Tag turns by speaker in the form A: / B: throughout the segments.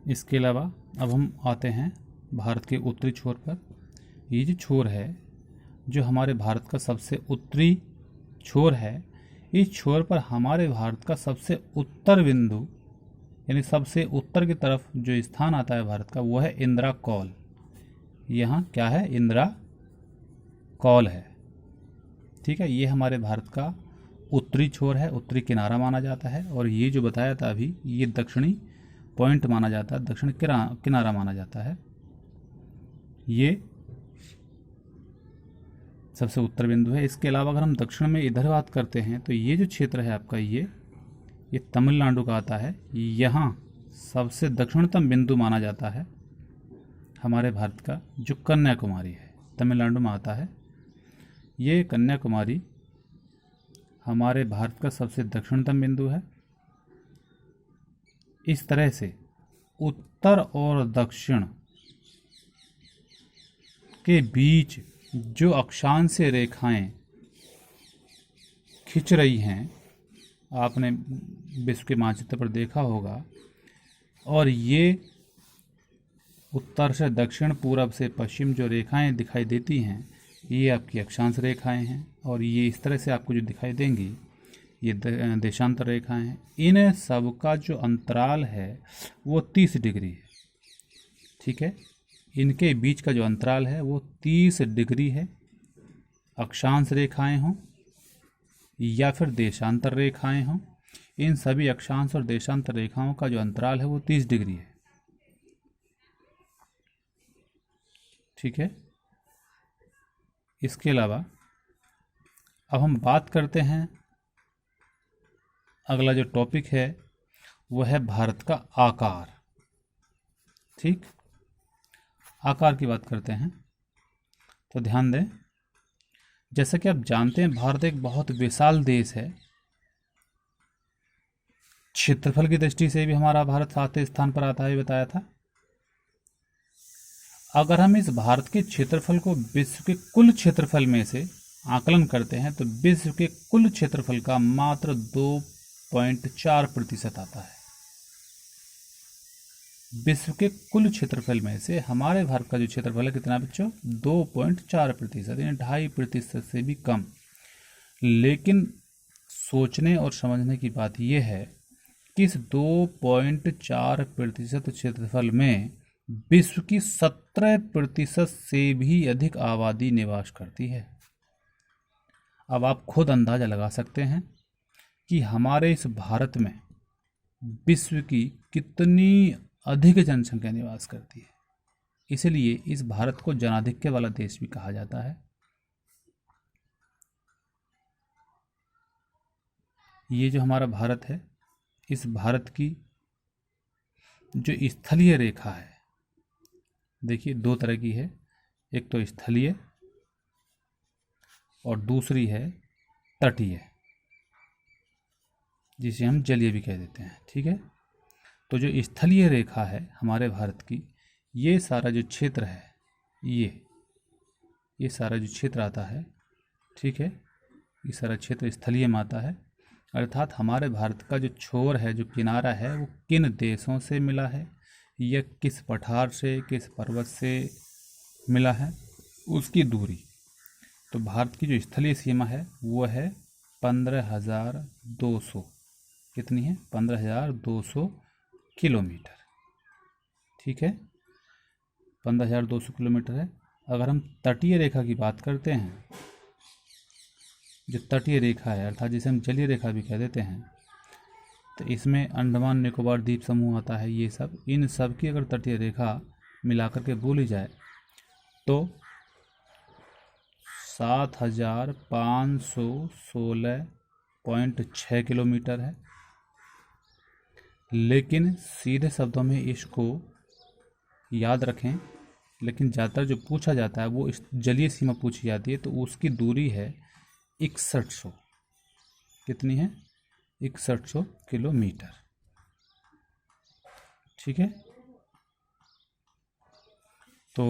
A: इसके अलावा अब हम आते हैं भारत के उत्तरी छोर पर। ये जो छोर है, जो हमारे भारत का सबसे उत्तरी छोर है, इस छोर पर हमारे भारत का सबसे उत्तर बिंदु यानी सबसे उत्तर की तरफ जो स्थान आता है भारत का, वो है इंदिरा कौल। यहाँ क्या है? इंदिरा कौल है। ठीक है, ये हमारे भारत का उत्तरी छोर है, उत्तरी किनारा माना जाता है। और ये जो बताया था अभी, ये दक्षिणी पॉइंट माना जाता है, दक्षिण किनारा माना जाता है। ये सबसे उत्तर बिंदु है। इसके अलावा अगर हम दक्षिण में इधर बात करते हैं तो ये जो क्षेत्र है आपका, ये तमिलनाडु का आता है। यहाँ सबसे दक्षिणतम बिंदु माना जाता है हमारे भारत का, जो कन्याकुमारी है, तमिलनाडु में आता है। ये कन्याकुमारी हमारे भारत का सबसे दक्षिणतम बिंदु है। इस तरह से उत्तर और दक्षिण के बीच जो अक्षांशीय रेखाएं खिंच रही हैं, आपने विश्व के मानचित्र पर देखा होगा। और ये उत्तर से दक्षिण, पूरब से पश्चिम जो रेखाएं दिखाई देती हैं, ये आपकी अक्षांश रेखाएं हैं। और ये इस तरह से आपको जो दिखाई देंगी, ये देशांतर रेखाएं हैं। इन सब का जो अंतराल है वो 30 डिग्री है। ठीक है, इनके बीच का जो अंतराल है वो 30 डिग्री है। अक्षांश रेखाएं हों या फिर देशांतर रेखाएं हों, इन सभी अक्षांश और देशांतर रेखाओं का जो अंतराल है वो 30 डिग्री है। ठीक है, इसके अलावा अब हम बात करते हैं, अगला जो टॉपिक है वो है भारत का आकार। ठीक, आकार की बात करते हैं तो ध्यान दें, जैसा कि आप जानते हैं भारत एक बहुत विशाल देश है। क्षेत्रफल की दृष्टि से भी हमारा भारत 7वें स्थान पर आता है, बताया था। अगर हम इस भारत के क्षेत्रफल को विश्व के कुल क्षेत्रफल में से आकलन करते हैं तो विश्व के कुल क्षेत्रफल का मात्र 2.4% आता है। विश्व के कुल क्षेत्रफल में से हमारे भारत का जो क्षेत्रफल है कितना बच्चों? 2.4%, यानी 2.5% से भी कम। लेकिन सोचने और समझने की बात यह है कि इस 2.4% क्षेत्रफल में विश्व की 17% से भी अधिक आबादी निवास करती है। अब आप खुद अंदाजा लगा सकते हैं कि हमारे इस भारत में विश्व की कितनी अधिक जनसंख्या निवास करती है। इसलिए इस भारत को जनाधिक्य वाला देश भी कहा जाता है। ये जो हमारा भारत है, इस भारत की जो स्थलीय रेखा है, देखिए 2 तरह की है। एक तो स्थलीय और दूसरी है तटीय, जिसे हम जलीय भी कह देते हैं। ठीक है, तो जो स्थलीय रेखा है हमारे भारत की, ये सारा जो क्षेत्र है, ये सारा जो क्षेत्र आता है, ठीक है, ये सारा क्षेत्र स्थलीय में आता है। अर्थात हमारे भारत का जो छोर है, जो किनारा है, वो किन देशों से मिला है या किस पठार से, किस पर्वत से मिला है, उसकी दूरी। तो भारत की जो स्थलीय सीमा है वो है 15,200, कितनी है? 15,200 किलोमीटर। ठीक है, 15,200 किलोमीटर है। अगर हम तटीय रेखा की बात करते हैं, जो तटीय रेखा है, अर्थात जिसे हम जलीय रेखा भी कह देते हैं, तो इसमें अंडमान निकोबार द्वीप समूह आता है। ये सब, इन सब की अगर तटीय रेखा मिलाकर के बोली जाए तो 7,516.6 किलोमीटर है। लेकिन सीधे शब्दों में इसको याद रखें, लेकिन ज़्यादातर जो पूछा जाता है वो जलीय सीमा पूछी जाती है, तो उसकी दूरी है 6100। कितनी है? 6100 किलोमीटर। ठीक है, तो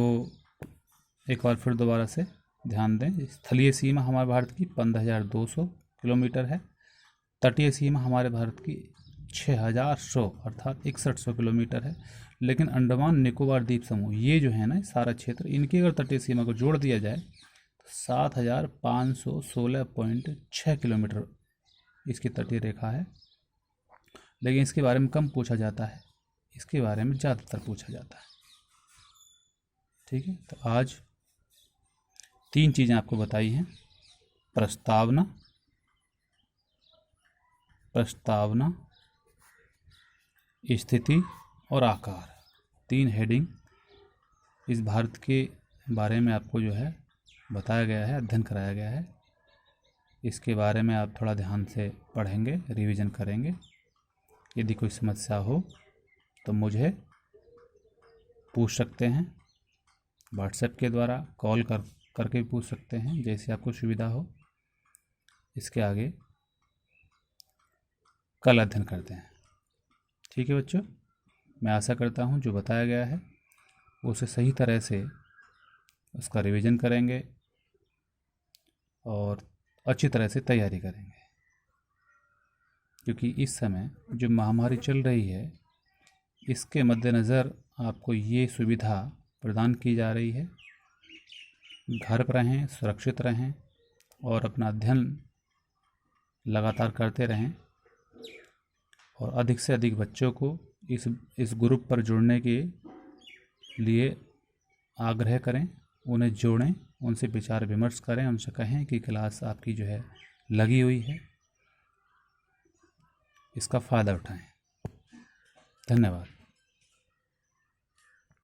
A: एक बार फिर दोबारा से ध्यान दें, स्थलीय सीमा हमारे भारत की 15,200 किलोमीटर है। तटीय सीमा हमारे भारत की 6100 अर्थात 6100 किलोमीटर है। लेकिन अंडमान निकोबार द्वीप समूह ये जो है ना सारा क्षेत्र, इनकी अगर तटीय सीमा को जोड़ दिया जाए तो 7516.6 किलोमीटर इसकी तटीय रेखा है। लेकिन इसके बारे में कम पूछा जाता है, इसके बारे में ज़्यादातर पूछा जाता है। ठीक है, तो आज 3 चीज़ें आपको बताई हैं। प्रस्तावना, स्थिति और आकार, 3 हेडिंग इस भारत के बारे में आपको जो है बताया गया है, अध्ययन कराया गया है। इसके बारे में आप थोड़ा ध्यान से पढ़ेंगे, रिवीजन करेंगे। यदि कोई समस्या हो तो मुझे पूछ सकते हैं, व्हाट्सएप के द्वारा कॉल करके पूछ सकते हैं, जैसे आपको सुविधा हो। इसके आगे कल अध्ययन करते हैं। ठीक है बच्चों, मैं आशा करता हूँ जो बताया गया है उसे सही तरह से उसका रिवीजन करेंगे और अच्छी तरह से तैयारी करेंगे, क्योंकि इस समय जो महामारी चल रही है इसके मद्देनज़र आपको ये सुविधा प्रदान की जा रही है। घर पर रहें, सुरक्षित रहें और अपना अध्ययन लगातार करते रहें और अधिक से अधिक बच्चों को इस ग्रुप पर जुड़ने के लिए आग्रह करें, उन्हें जोड़ें, उनसे विचार विमर्श करें, उनसे कहें कि क्लास आपकी जो है लगी हुई है, इसका फ़ायदा उठाएं। धन्यवाद।